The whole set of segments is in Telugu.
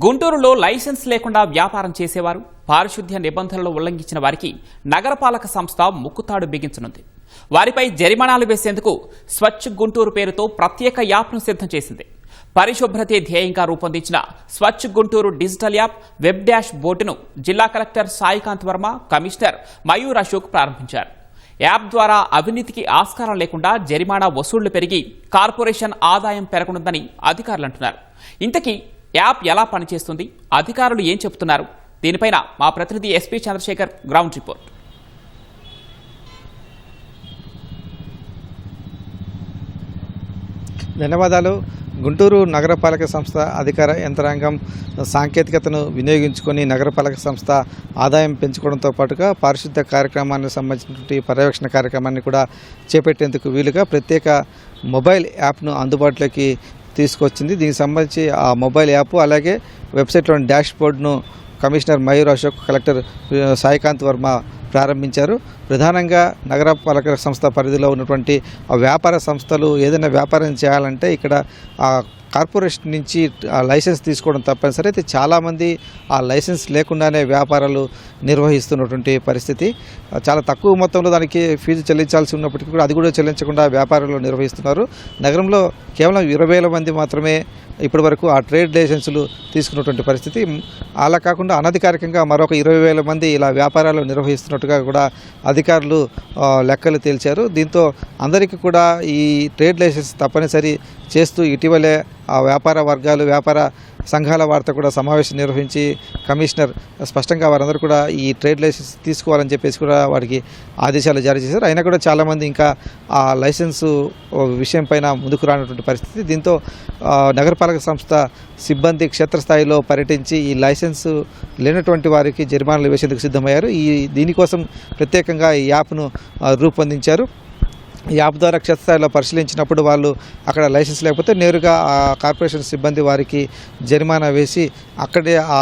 గుంటూరులో లైసెన్స్ లేకుండా వ్యాపారం చేసేవారు, పారిశుద్ధ్య నిబంధనలు ఉల్లంఘించిన వారికి నగరపాలక సంస్థ ముక్కుతాడు బిగించనుంది. వారిపై జరిమానాలు వేసేందుకు స్వచ్ఛ గుంటూరు పేరుతో ప్రత్యేక యాప్ను సిద్ధం చేసింది. పరిశుభ్రతే ధ్యేయంగా రూపొందించిన Swachh Guntur digital app web dash బోర్డును జిల్లా కలెక్టర్ సాయికాంత్ వర్మ, కమిషనర్ మయూర్ అశోక్ ప్రారంభించారు. యాప్ ద్వారా అవినీతికి ఆస్కారం లేకుండా జరిమానా వసూళ్లు పెరిగి కార్పొరేషన్ ఆదాయం పెరగనుందని అధికారులు అంటున్నారు. ఇంతకీ యాప్ ఎలా పనిచేస్తుంది, అధికారులు ఏం చెబుతున్నారు? దీనిపైన మా ప్రతినిధి ఎస్పీ చంద్రశేఖర్ గ్రౌండ్ రిపోర్ట్. ధన్యవాదాలు. గుంటూరు నగరపాలక సంస్థ అధికార యంత్రాంగం సాంకేతికతను వినియోగించుకొని నగరపాలక సంస్థ ఆదాయం పెంచుకోవడంతో పాటుగా పారిశుద్ధ్య కార్యక్రమానికి సంబంధించినటువంటి పర్యవేక్షణ కార్యక్రమాన్ని కూడా చేపట్టేందుకు వీలుగా ప్రత్యేక మొబైల్ యాప్ను అందుబాటులోకి తీసుకొచ్చింది. దీనికి సంబంధించి ఆ మొబైల్ యాప్ అలాగే వెబ్సైట్లోని డాష్ బోర్డును కమిషనర్ మయూర్ అశోక్, కలెక్టర్ సాయికాంత్ వర్మ ప్రారంభించారు. ప్రధానంగా నగరపాలక సంస్థ పరిధిలో ఉన్నటువంటి వ్యాపార సంస్థలు ఏదైనా వ్యాపారం చేయాలంటే ఇక్కడ కార్పొరేషన్ నుంచి లైసెన్స్ తీసుకోవడం తప్పనిసరి. అయితే చాలామంది ఆ లైసెన్స్ లేకుండానే వ్యాపారాలు నిర్వహిస్తున్నటువంటి పరిస్థితి. చాలా తక్కువ మొత్తంలో దానికి ఫీజు చెల్లించాల్సి ఉన్నప్పటికీ కూడా అది కూడా చెల్లించకుండా వ్యాపారాలు నిర్వహిస్తున్నారు. నగరంలో కేవలం 20,000 మంది మాత్రమే ఇప్పటి వరకు ఆ ట్రేడ్ లైసెన్సులు తీసుకున్నటువంటి పరిస్థితి. అలా కాకుండా అనధికారికంగా మరొక 20,000 మంది ఇలా వ్యాపారాలు నిర్వహిస్తున్నట్టుగా కూడా అధికారులు లెక్కలు తేల్చారు. దీంతో అందరికీ కూడా ఈ ట్రేడ్ లైసెన్స్ తప్పనిసరి చేస్తూ ఇటీవలే ఆ వ్యాపార వర్గాలు, వ్యాపార సంఘాల వారితో కూడా సమావేశం నిర్వహించి కమిషనర్ స్పష్టంగా వారందరూ కూడా ఈ ట్రేడ్ లైసెన్స్ తీసుకోవాలని చెప్పేసి కూడా వారికి ఆదేశాలు జారీ చేశారు. అయినా కూడా చాలామంది ఇంకా ఆ లైసెన్సు విషయం పైన ముందుకు రానటువంటి పరిస్థితి. దీంతో నగరపాలక సంస్థ సిబ్బంది క్షేత్రస్థాయిలో పర్యటించి ఈ లైసెన్సు లేనటువంటి వారికి జరిమానాలు వేసేందుకు సిద్ధమయ్యారు. దీనికోసం ప్రత్యేకంగా ఈ యాప్ను రూపొందించారు. ఈ యాప్ ద్వారా క్షేత్రస్థాయిలో పరిశీలించినప్పుడు వాళ్ళు అక్కడ లైసెన్స్ లేకపోతే నేరుగా ఆ కార్పొరేషన్ సిబ్బంది వారికి జరిమానా వేసి అక్కడే ఆ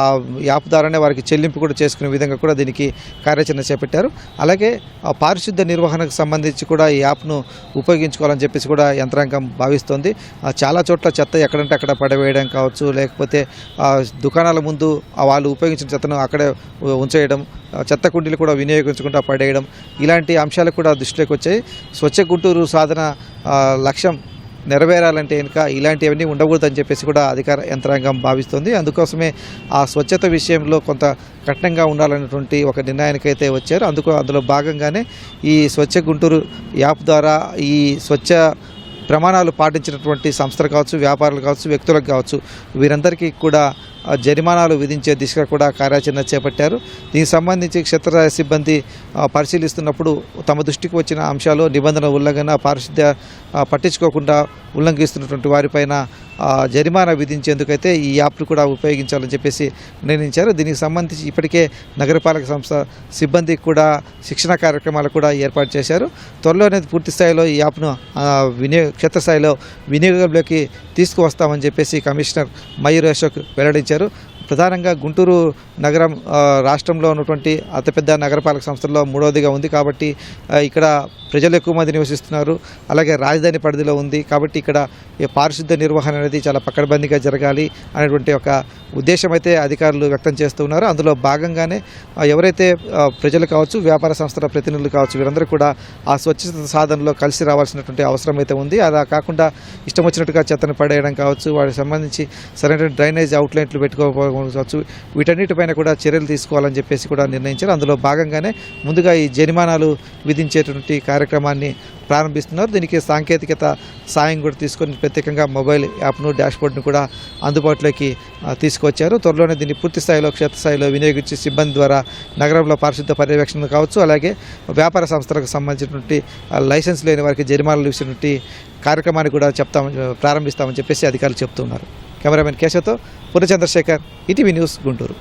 యాప్ ద్వారానే వారికి చెల్లింపు కూడా చేసుకునే విధంగా కూడా దీనికి కార్యాచరణ చేపట్టారు. అలాగే పారిశుద్ధ్య నిర్వహణకు సంబంధించి కూడా ఈ యాప్ను ఉపయోగించుకోవాలని చెప్పేసి కూడా యంత్రాంగం భావిస్తోంది. చాలా చోట్ల చెత్త ఎక్కడంటే అక్కడ పడవేయడం కావచ్చు, లేకపోతే దుకాణాల ముందు వాళ్ళు ఉపయోగించిన చెత్తను అక్కడే ఉంచేయడం, చెత్త కుండీలు కూడా వినియోగించకుండా పడేయడం, ఇలాంటి అంశాలు కూడా దృష్టిలోకి వచ్చాయి. స్వచ్ఛ గుంటూరు సాధన లక్ష్యం నెరవేరాలంటే ఇంకా ఇలాంటివన్నీ ఉండకూడదని చెప్పేసి కూడా అధికార యంత్రాంగం భావిస్తుంది. అందుకోసమే ఆ స్వచ్ఛత విషయంలో కొంత కఠినంగా ఉండాలనేటువంటి ఒక నిర్ణయానికైతే వచ్చారు. అందులో భాగంగానే ఈ స్వచ్ఛ గుంటూరు యాప్ ద్వారా ఈ స్వచ్ఛ ప్రమాణాలు పాటించినటువంటి సంస్థలు కావచ్చు, వ్యాపారాలు కావచ్చు, వ్యక్తులకు కావచ్చు, వీరందరికీ కూడా జరిమానాలు విధించే దిశగా కూడా కార్యాచరణ చేపట్టారు. దీనికి సంబంధించి క్షేత్రస్థాయి సిబ్బంది పరిశీలిస్తున్నప్పుడు తమ దృష్టికి వచ్చిన అంశాలు, నిబంధనల ఉల్లంఘన, పారిశుద్ధ్య పట్టించుకోకుండా ఉల్లంఘిస్తున్నటువంటి వారిపైన జరిమానా విధించేందుకైతే ఈ యాప్ను కూడా ఉపయోగించాలని చెప్పేసి నిర్ణయించారు. దీనికి సంబంధించి ఇప్పటికే నగరపాలక సంస్థ సిబ్బందికి కూడా శిక్షణ కార్యక్రమాలు కూడా ఏర్పాటు చేశారు. త్వరలోనే పూర్తి స్థాయిలో ఈ యాప్ను క్షేత్రస్థాయిలో వినియోగంలోకి తీసుకువస్తామని చెప్పేసి కమిషనర్ మయూర్ అశోక్ వెల్లడించారు. ప్రధానంగా గుంటూరు నగరం రాష్ట్రంలో ఉన్నటువంటి అతిపెద్ద నగరపాలక సంస్థల్లో 3వదిగా ఉంది కాబట్టి ఇక్కడ ప్రజలు ఎక్కువ మంది నివసిస్తున్నారు. అలాగే రాజధాని పరిధిలో ఉంది కాబట్టి ఇక్కడ పారిశుద్ధ్య నిర్వహణ అనేది చాలా పకడ్బందీగా జరగాలి అనేటువంటి ఒక ఉద్దేశం అయితే అధికారులు వ్యక్తం చేస్తున్నారు. అందులో భాగంగానే ఎవరైతే ప్రజలు కావచ్చు, వ్యాపార సంస్థల ప్రతినిధులు కావచ్చు, వీరందరూ కూడా ఆ స్వచ్ఛత సాధనలో కలిసి రావాల్సినటువంటి అవసరం అయితే ఉంది. అలా కాకుండా ఇష్టం వచ్చినట్టుగా చెత్తను పడేయడం కావచ్చు, వాటికి సంబంధించి సరైన డ్రైనేజ్ అవుట్లెట్లు పెట్టుకోవచ్చు, వీటన్నిటిపైన కూడా చర్యలు తీసుకోవాలని చెప్పేసి కూడా నిర్ణయించారు. అందులో భాగంగానే ముందుగా ఈ జరిమానాలు విధించేటువంటి కార్యక్రమాన్ని ప్రారంభిస్తున్నారు. దీనికి సాంకేతికత సాయం కూడా తీసుకొని ప్రత్యేకంగా మొబైల్ యాప్ను, డాష్బోర్డ్ను కూడా అందుబాటులోకి తీసుకొచ్చారు. త్వరలోనే దీన్ని పూర్తి స్థాయిలో క్షేత్రస్థాయిలో వినియోగించి సిబ్బంది ద్వారా నగరంలో పారిశుద్ధ్య పర్యవేక్షణ కావచ్చు, అలాగే వ్యాపార సంస్థలకు సంబంధించినటువంటి లైసెన్స్ లేని వారికి జరిమానాలు ఇచ్చినటువంటి కార్యక్రమాన్ని కూడా ప్రారంభిస్తామని చెప్పేసి అధికారులు చెప్తున్నారు. కెమెరామెన్ కేశవ్తో పూర్ణ చంద్రశేఖర్, ఈటీవీ న్యూస్, గుంటూరు.